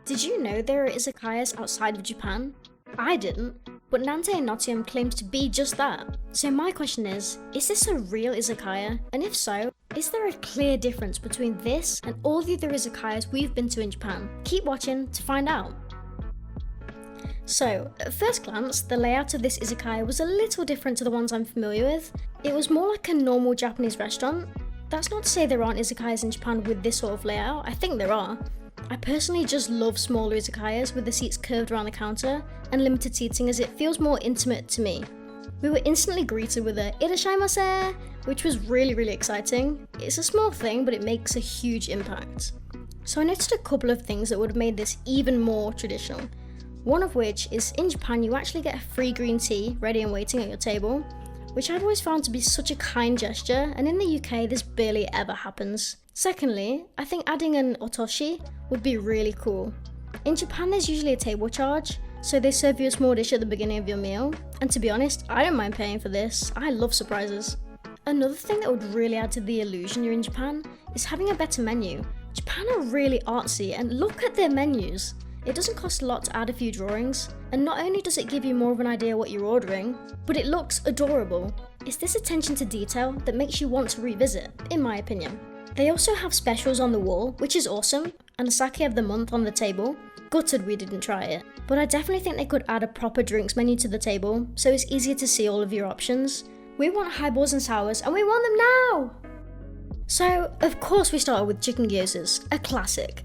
Did you know there are izakayas outside of Japan? I didn't, but Nan Tei in Nottingham claims to be just that. So my question is this a real izakaya? And if so, is there a clear difference between this and all the other izakayas we've been to in Japan? Keep watching to find out. So, at first glance, the layout of this izakaya was a little different to the ones I'm familiar with. It was more like a normal Japanese restaurant. That's not to say there aren't izakayas in Japan with this sort of layout, I think there are. I personally just love smaller izakayas with the seats curved around the counter and limited seating as it feels more intimate to me. We were instantly greeted with a "irashaimase," which was really exciting. It's a small thing, but it makes a huge impact. So I noticed a couple of things that would have made this even more traditional. One of which is in Japan you actually get a free green tea ready and waiting at your table, which I've always found to be such a kind gesture, and in the UK this barely ever happens. Secondly, I think adding an otoshi would be really cool. In Japan there's usually a table charge, so they serve you a small dish at the beginning of your meal, and to be honest, I don't mind paying for this. I love surprises. Another thing that would really add to the illusion you're in Japan is having a better menu. Japan are really artsy, and look at their menus. It doesn't cost a lot to add a few drawings, and not only does it give you more of an idea what you're ordering, but it looks adorable. It's this attention to detail that makes you want to revisit, in my opinion. They also have specials on the wall, which is awesome, and a sake of the month on the table. Gutted we didn't try it, but I definitely think they could add a proper drinks menu to the table, so it's easier to see all of your options. We want highballs and sours, and we want them now! So, of course we started with chicken gyozas, a classic.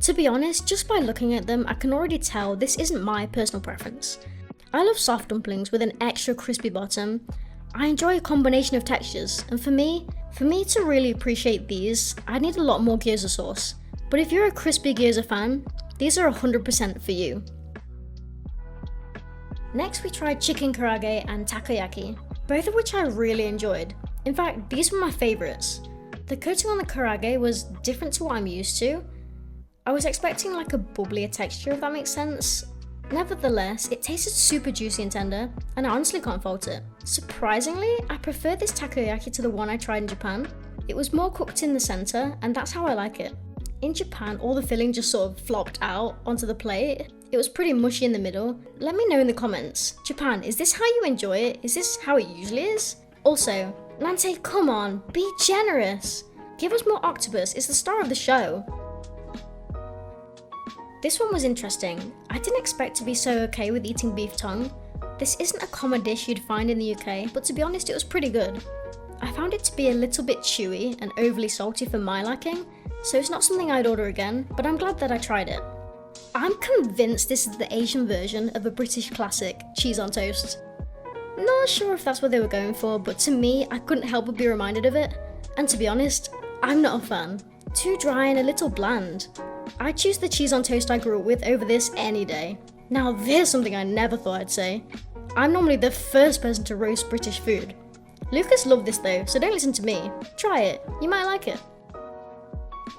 To be honest, just by looking at them, I can already tell this isn't my personal preference. I love soft dumplings with an extra crispy bottom. I enjoy a combination of textures, and for me to really appreciate these, I need a lot more gyoza sauce. But if you're a crispy gyoza fan, these are 100% for you. Next we tried chicken karaage and takoyaki, both of which I really enjoyed. In fact, these were my favourites. The coating on the karaage was different to what I'm used to. I was expecting like a bubblier texture, if that makes sense. Nevertheless, it tasted super juicy and tender, and I honestly can't fault it. Surprisingly, I prefer this takoyaki to the one I tried in Japan. It was more cooked in the centre, and that's how I like it. In Japan, all the filling just sort of flopped out onto the plate. It was pretty mushy in the middle. Let me know in the comments. Japan, is this how you enjoy it? Is this how it usually is? Also, Nan Tei, come on, be generous. Give us more octopus, it's the star of the show. This one was interesting. I didn't expect to be so okay with eating beef tongue. This isn't a common dish you'd find in the UK, but to be honest, it was pretty good. I found it to be a little bit chewy and overly salty for my liking, so it's not something I'd order again, but I'm glad that I tried it. I'm convinced this is the Asian version of a British classic, cheese on toast. Not sure if that's what they were going for, but to me, I couldn't help but be reminded of it. And to be honest, I'm not a fan. Too dry and a little bland. I'd choose the cheese on toast I grew up with over this any day. Now there's something I never thought I'd say. I'm normally the first person to roast British food. Lucas loved this though, so don't listen to me. Try it, you might like it.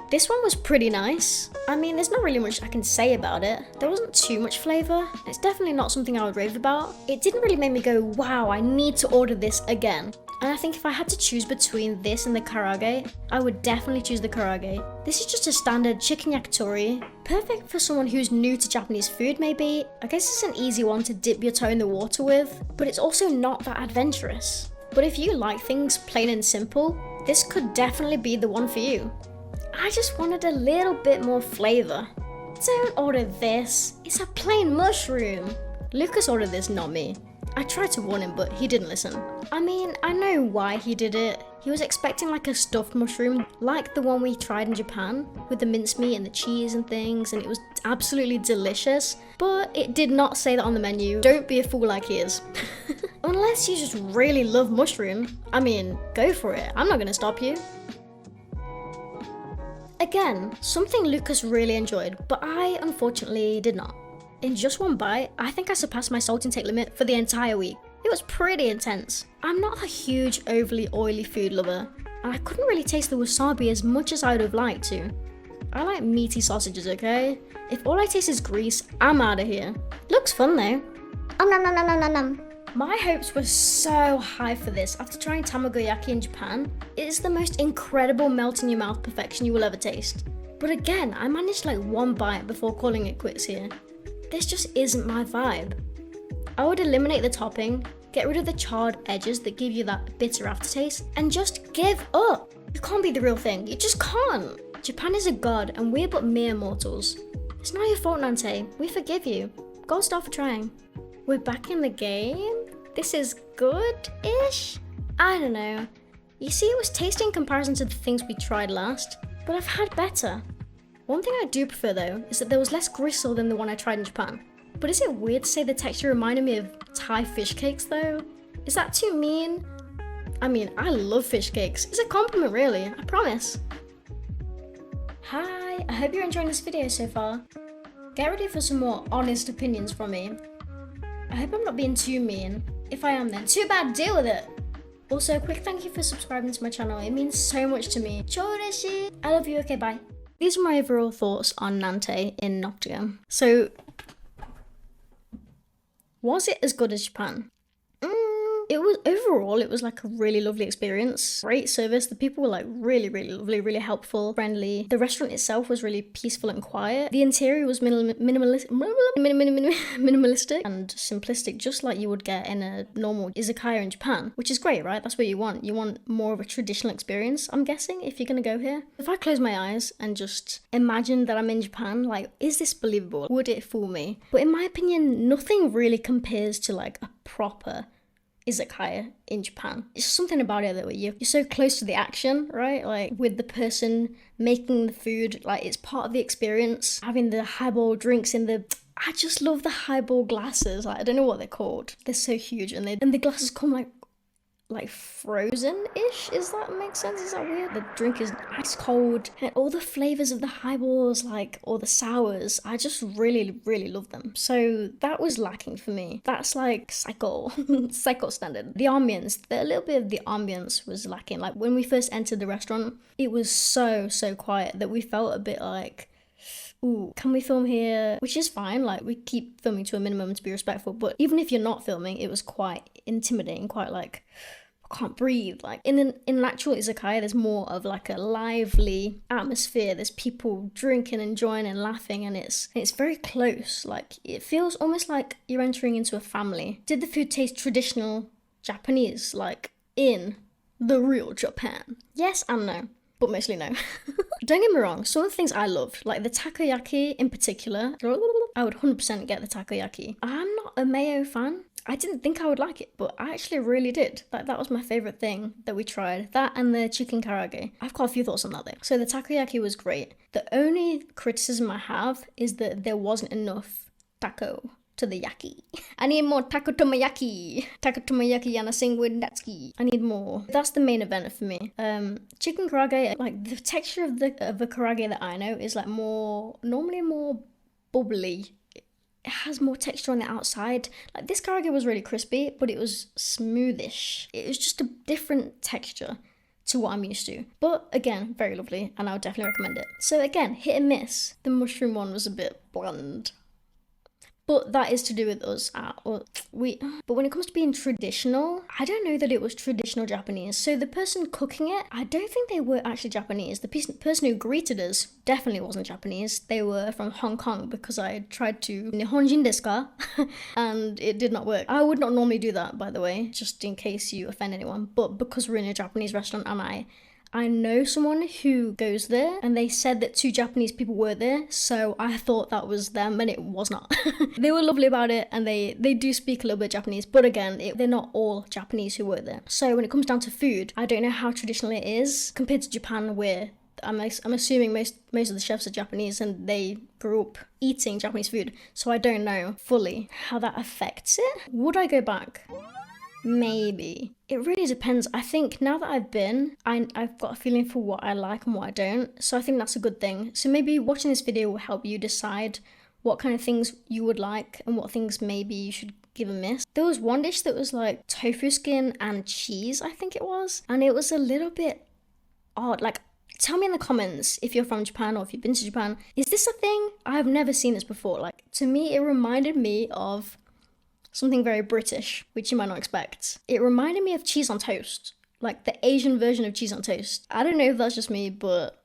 This one was pretty nice. I mean, there's not really much I can say about it. There wasn't too much flavour. It's definitely not something I would rave about. It didn't really make me go, wow, I need to order this again. And I think if I had to choose between this and the karaage, I would definitely choose the karaage. This is just a standard chicken yakitori, perfect for someone who's new to Japanese food maybe. I guess it's an easy one to dip your toe in the water with, but it's also not that adventurous. But if you like things plain and simple, this could definitely be the one for you. I just wanted a little bit more flavour. Don't order this, it's a plain mushroom. Lucas ordered this, not me. I tried to warn him, but he didn't listen. I mean, I know why he did it. He was expecting like a stuffed mushroom, like the one we tried in Japan, with the mincemeat and the cheese and things, and it was absolutely delicious, but it did not say that on the menu. Don't be a fool like he is. Unless you just really love mushroom. I mean, go for it, I'm not gonna stop you. Again, something Lucas really enjoyed, but I unfortunately did not. In just one bite, I think I surpassed my salt intake limit for the entire week. It was pretty intense. I'm not a huge overly oily food lover, and I couldn't really taste the wasabi as much as I would have liked to. I like meaty sausages, okay? If all I taste is grease, I'm out of here. Looks fun though. Nom nom nom nom nom nom. My hopes were so high for this after trying Tamagoyaki in Japan. It is the most incredible melt in your mouth perfection you will ever taste. But again, I managed like one bite before calling it quits here. This just isn't my vibe. I would eliminate the topping, get rid of the charred edges that give you that bitter aftertaste, and just give up. You can't be the real thing, you just can't. Japan is a god and we're but mere mortals. It's not your fault, Nan Tei, we forgive you. Gold star for trying. We're back in the game? This is good-ish? I don't know. You see, it was tasty in comparison to the things we tried last, but I've had better. One thing I do prefer though, is that there was less gristle than the one I tried in Japan. But is it weird to say the texture reminded me of Thai fish cakes though? Is that too mean? I mean, I love fish cakes. It's a compliment really, I promise. Hi, I hope you're enjoying this video so far. Get ready for some more honest opinions from me. I hope I'm not being too mean. If I am, then too bad, deal with it. Also, a quick thank you for subscribing to my channel. It means so much to me. Choreshi! I love you, okay, bye. These are my overall thoughts on Nan Tei in Nocturne. So, was it as good as Japan? It was like a really lovely experience. Great service. The people were like really lovely, really helpful, friendly. The restaurant itself was really peaceful and quiet. The interior was minimalistic and simplistic, just like you would get in a normal izakaya in Japan, which is great, right? That's what you want. You want more of a traditional experience, I'm guessing, if you're gonna go here. If I close my eyes and just imagine that I'm in Japan, like, is this believable? Would it fool me? But in my opinion, nothing really compares to like a proper izakaya in Japan. It's something about it that you're so close to the action, right? Like with the person making the food, like it's part of the experience. Having the highball drinks in the, I just love the highball glasses. Like, I don't know what they're called. They're so huge, and the glasses come like frozen-ish, is that make sense? Is that weird? The drink is ice cold, and all the flavors of the highballs, like, or the sours, I just really love them. So that was lacking for me. That's like psycho standard. The ambience, a little bit of the ambience was lacking. Like when we first entered the restaurant, it was so quiet that we felt a bit like, ooh, can we film here? Which is fine, like we keep filming to a minimum to be respectful, but even if you're not filming, it was quite intimidating, quite like, can't breathe. Like in an actual izakaya, there's more of like a lively atmosphere. There's people drinking, enjoying and laughing, and it's very close. Like it feels almost like you're entering into a family. Did the food taste traditional Japanese, like in the real Japan? Yes and no, but mostly no. Don't get me wrong, some of the things I loved, like the takoyaki in particular, I would 100% get the takoyaki. I'm not a Mayo fan. I didn't think I would like it, but I actually really did. Like that was my favorite thing that we tried. That and the chicken karaage. I've got a few thoughts on that though. So the takoyaki was great. The only criticism I have is that there wasn't enough taco to the yaki. I need more taco tomoyaki. Taco tomoyaki and a sing with natsuki. I need more. That's the main event for me. Chicken karaage, like the texture of the karaage that I know is like normally more bubbly. It has more texture on the outside. Like this karaage was really crispy, but it was smoothish. It was just a different texture to what I'm used to. But again, very lovely, and I would definitely recommend it. So again, hit and miss. The mushroom one was a bit bland. But that is to do with us. But when it comes to being traditional, I don't know that it was traditional Japanese. So the person cooking it, I don't think they were actually Japanese. The person who greeted us definitely wasn't Japanese. They were from Hong Kong, because I tried to Nihonjin desu ka? And it did not work. I would not normally do that, by the way, just in case you offend anyone. But because we're in a Japanese restaurant and I know someone who goes there, and they said that 2 Japanese people were there, so I thought that was them, and it was not. They were lovely about it, and they do speak a little bit Japanese, but again, they're not all Japanese who were there. So when it comes down to food, I don't know how traditional it is compared to Japan, where I'm assuming most of the chefs are Japanese and they grew up eating Japanese food, so I don't know fully how that affects it. Would I go back? Maybe. It really depends. I think now that I've been, I've got a feeling for what I like and what I don't. So I think that's a good thing. So maybe watching this video will help you decide what kind of things you would like and what things maybe you should give a miss. There was one dish that was like tofu skin and cheese, I think it was. And it was a little bit odd. Like, tell me in the comments if you're from Japan or if you've been to Japan. Is this a thing? I've never seen this before. Like, to me, it reminded me of something very British, which you might not expect. It reminded me of cheese on toast, like the Asian version of cheese on toast. I don't know if that's just me, but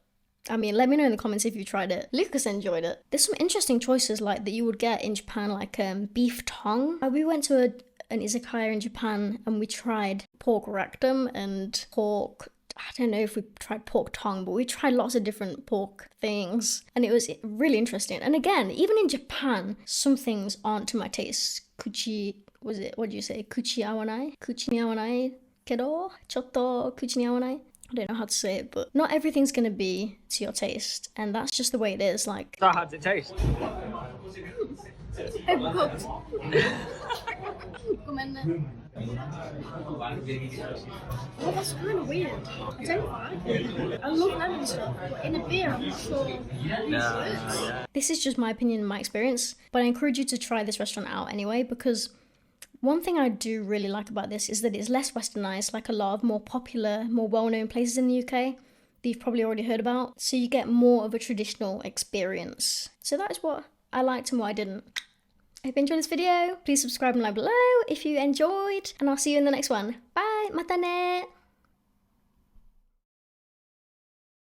I mean, let me know in the comments if you tried it. Lucas enjoyed it. There's some interesting choices like that you would get in Japan, like beef tongue. We went to an izakaya in Japan and we tried pork rectum and pork, I don't know if we tried pork tongue, but we tried lots of different pork things and it was really interesting. And again, even in Japan, some things aren't to my taste. What do you say? Kuchi awanai? Kuchi ni awanai kedo? Chotto kuchi ni awanai? I don't know how to say it, but not everything's gonna be to your taste, and that's just the way it is. Like, So how's it taste? overcooked. Oh, that's kind of weird. I don't like it. I love lemon stuff, but in a beer, I'm not sure. Yeah. This is just my opinion and my experience, but I encourage you to try this restaurant out anyway, because one thing I do really like about this is that it's less westernized, like a lot of more popular, more well-known places in the UK that you've probably already heard about. So you get more of a traditional experience. So that is what I liked and what I didn't. I hope you enjoyed this video. Please subscribe and like below if you enjoyed, and I'll see you in the next one. Bye! Mata ne!